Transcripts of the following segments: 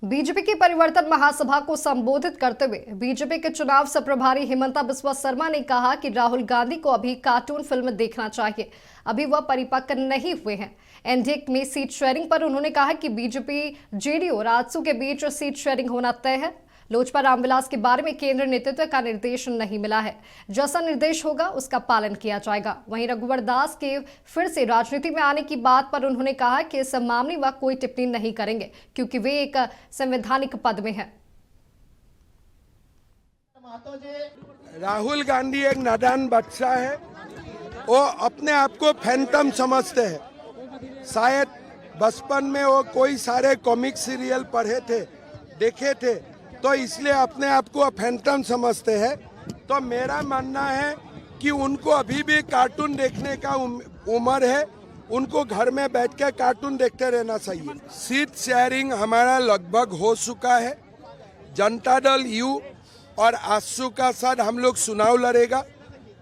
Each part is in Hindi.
बीजेपी की परिवर्तन महासभा को संबोधित करते हुए बीजेपी के चुनाव से प्रभारी हिमंता बिस्वा शर्मा ने कहा कि राहुल गांधी को अभी कार्टून फिल्म देखना चाहिए, अभी वह परिपक्व नहीं हुए हैं। एनडीए में सीट शेयरिंग पर उन्होंने कहा कि बीजेपी जेडीयू और आजसू के बीच सीट शेयरिंग होना तय है। लोजपा रामविलास के बारे में केंद्र नेतृत्व का निर्देश नहीं मिला है, जैसा निर्देश होगा उसका पालन किया जाएगा। वहीं रघुवर दास के फिर से राजनीति में आने की बात पर उन्होंने कहा कि इस मामले में कोई टिप्पणी नहीं करेंगे क्योंकि वे एक संवैधानिक पद में हैं। राहुल गांधी एक नादान बच्चा है, वो अपने आप को फैंटम समझते हैं। शायद बचपन में वो कोई सारे कॉमिक सीरियल पढ़े थे, देखे थे, तो इसलिए अपने आप को फैंटम समझते हैं। तो मेरा मानना है कि उनको अभी भी कार्टून देखने का उम्र है, उनको घर में बैठ के कार्टून देखते रहना चाहिए। सीट शेयरिंग हमारा लगभग हो चुका है। जनता दल यू और आजसू का साथ हम लोग चुनाव लड़ेगा।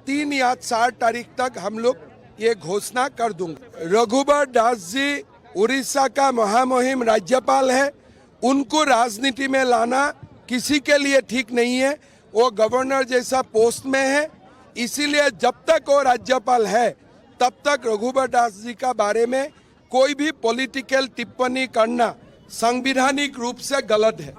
3 या 4 तारीख तक हम लोग ये घोषणा कर दूंगे। रघुवर दास जी उड़ीसा का महामहिम राज्यपाल है, उनको राजनीति में लाना किसी के लिए ठीक नहीं है। वो गवर्नर जैसा पोस्ट में है, इसीलिए जब तक वो राज्यपाल है तब तक रघुवर दास जी का बारे में कोई भी पॉलिटिकल टिप्पणी करना संवैधानिक रूप से गलत है।